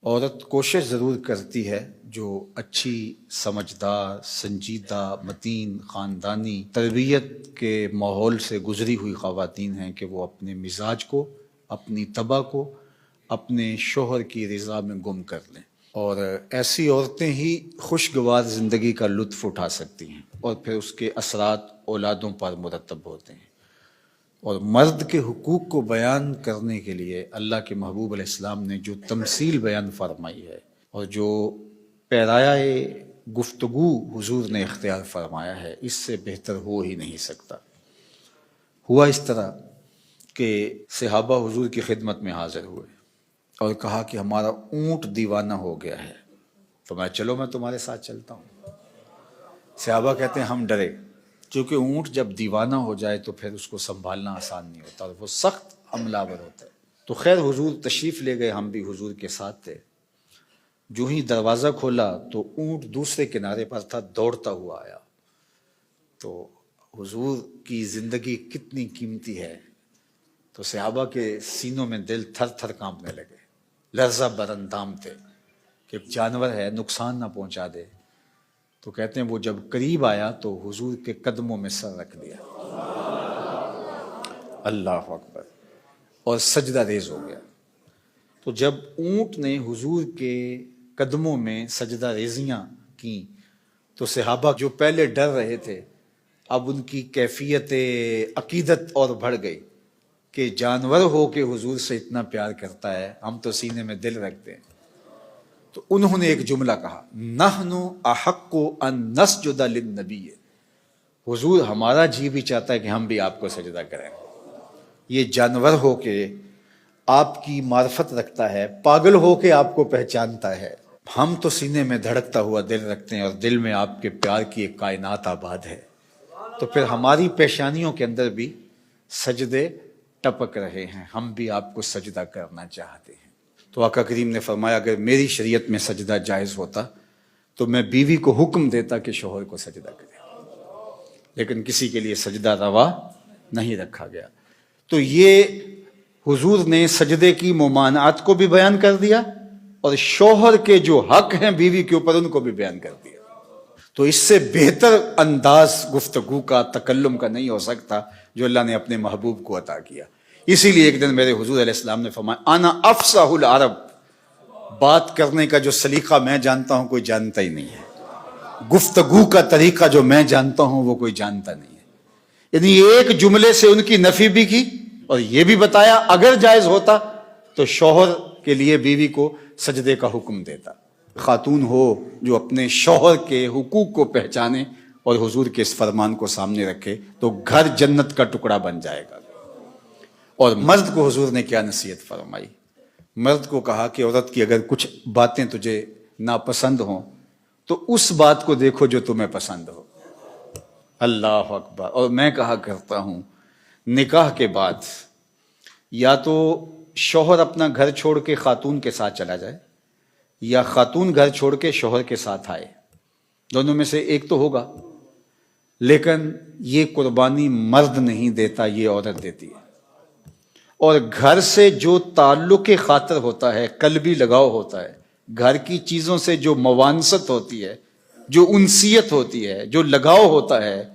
عورت کوشش ضرور کرتی ہے جو اچھی سمجھدار سنجیدہ متین خاندانی تربیت کے ماحول سے گزری ہوئی خواتین ہیں کہ وہ اپنے مزاج کو اپنی طبع کو اپنے شوہر کی رضا میں گم کر لیں، اور ایسی عورتیں ہی خوشگوار زندگی کا لطف اٹھا سکتی ہیں اور پھر اس کے اثرات اولادوں پر مرتب ہوتے ہیں۔ اور مرد کے حقوق کو بیان کرنے کے لیے اللہ کے محبوب علیہ السلام نے جو تمثیل بیان فرمائی ہے اور جو پیرایہ گفتگو حضور نے اختیار فرمایا ہے، اس سے بہتر ہو ہی نہیں سکتا۔ ہوا اس طرح کہ صحابہ حضور کی خدمت میں حاضر ہوئے اور کہا کہ ہمارا اونٹ دیوانہ ہو گیا ہے، تو میں چلو میں تمہارے ساتھ چلتا ہوں۔ صحابہ کہتے ہیں ہم ڈرے، کیونکہ اونٹ جب دیوانہ ہو جائے تو پھر اس کو سنبھالنا آسان نہیں ہوتا اور وہ سخت حملہ آور ہوتا ہے۔ تو خیر حضور تشریف لے گئے، ہم بھی حضور کے ساتھ تھے۔ جو ہی دروازہ کھولا تو اونٹ دوسرے کنارے پر تھا، دوڑتا ہوا آیا۔ تو حضور کی زندگی کتنی قیمتی ہے، تو صحابہ کے سینوں میں دل تھر تھر کانپنے لگے، لرزہ بر اندام تھے کہ جانور ہے نقصان نہ پہنچا دے۔ تو کہتے ہیں وہ جب قریب آیا تو حضور کے قدموں میں سر رکھ دیا، اللہ اکبر، اور سجدہ ریز ہو گیا۔ تو جب اونٹ نے حضور کے قدموں میں سجدہ ریزیاں کیں تو صحابہ جو پہلے ڈر رہے تھے، اب ان کی کیفیت عقیدت اور بڑھ گئی کہ جانور ہو کے حضور سے اتنا پیار کرتا ہے، ہم تو سینے میں دل رکھتے ہیں۔ تو انہوں نے ایک جملہ کہا، نحن احق ان نسجد للنبی، حضور ہمارا جی بھی چاہتا ہے کہ ہم بھی آپ کو سجدہ کریں۔ یہ جانور ہو کے آپ کی معرفت رکھتا ہے، پاگل ہو کے آپ کو پہچانتا ہے، ہم تو سینے میں دھڑکتا ہوا دل رکھتے ہیں اور دل میں آپ کے پیار کی ایک کائنات آباد ہے۔ تو پھر ہماری پیشانیوں کے اندر بھی سجدے ٹپک رہے ہیں، ہم بھی آپ کو سجدہ کرنا چاہتے ہیں۔ تو آقا کریم نے فرمایا اگر میری شریعت میں سجدہ جائز ہوتا تو میں بیوی کو حکم دیتا کہ شوہر کو سجدہ کرے، لیکن کسی کے لیے سجدہ روا نہیں رکھا گیا۔ تو یہ حضور نے سجدے کی ممانعت کو بھی بیان کر دیا اور شوہر کے جو حق ہیں بیوی کے اوپر ان کو بھی بیان کر دیا۔ تو اس سے بہتر انداز گفتگو کا تکلم کا نہیں ہو سکتا جو اللہ نے اپنے محبوب کو عطا کیا۔ اسی لیے ایک دن میرے حضور علیہ السلام نے فرمایا انا افصح العرب، بات کرنے کا جو سلیقہ میں جانتا ہوں کوئی جانتا ہی نہیں ہے، گفتگو کا طریقہ جو میں جانتا ہوں وہ کوئی جانتا نہیں ہے۔ یعنی ایک جملے سے ان کی نفی بھی کی اور یہ بھی بتایا اگر جائز ہوتا تو شوہر کے لیے بیوی کو سجدے کا حکم دیتا۔ خاتون ہو جو اپنے شوہر کے حقوق کو پہچانے اور حضور کے اس فرمان کو سامنے رکھے تو گھر جنت کا ٹکڑا بن جائے گا۔ اور مرد کو حضور نے کیا نصیحت فرمائی؟ مرد کو کہا کہ عورت کی اگر کچھ باتیں تجھے ناپسند ہوں تو اس بات کو دیکھو جو تمہیں پسند ہو، اللہ اکبر۔ اور میں کہا کرتا ہوں نکاح کے بعد یا تو شوہر اپنا گھر چھوڑ کے خاتون کے ساتھ چلا جائے یا خاتون گھر چھوڑ کے شوہر کے ساتھ آئے، دونوں میں سے ایک تو ہوگا، لیکن یہ قربانی مرد نہیں دیتا، یہ عورت دیتی ہے۔ اور گھر سے جو تعلق خاطر ہوتا ہے، قلبی لگاؤ ہوتا ہے، گھر کی چیزوں سے جو موانست ہوتی ہے، جو انسیت ہوتی ہے، جو لگاؤ ہوتا ہے،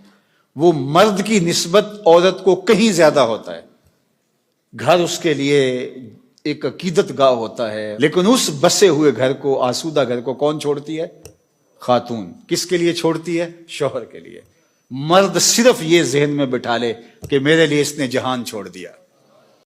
وہ مرد کی نسبت عورت کو کہیں زیادہ ہوتا ہے۔ گھر اس کے لیے ایک عقیدت گاہ ہوتا ہے، لیکن اس بسے ہوئے گھر کو، آسودہ گھر کو کون چھوڑتی ہے؟ خاتون۔ کس کے لیے چھوڑتی ہے؟ شوہر کے لیے۔ مرد صرف یہ ذہن میں بٹھا لے کہ میرے لیے اس نے جہان چھوڑ دیا۔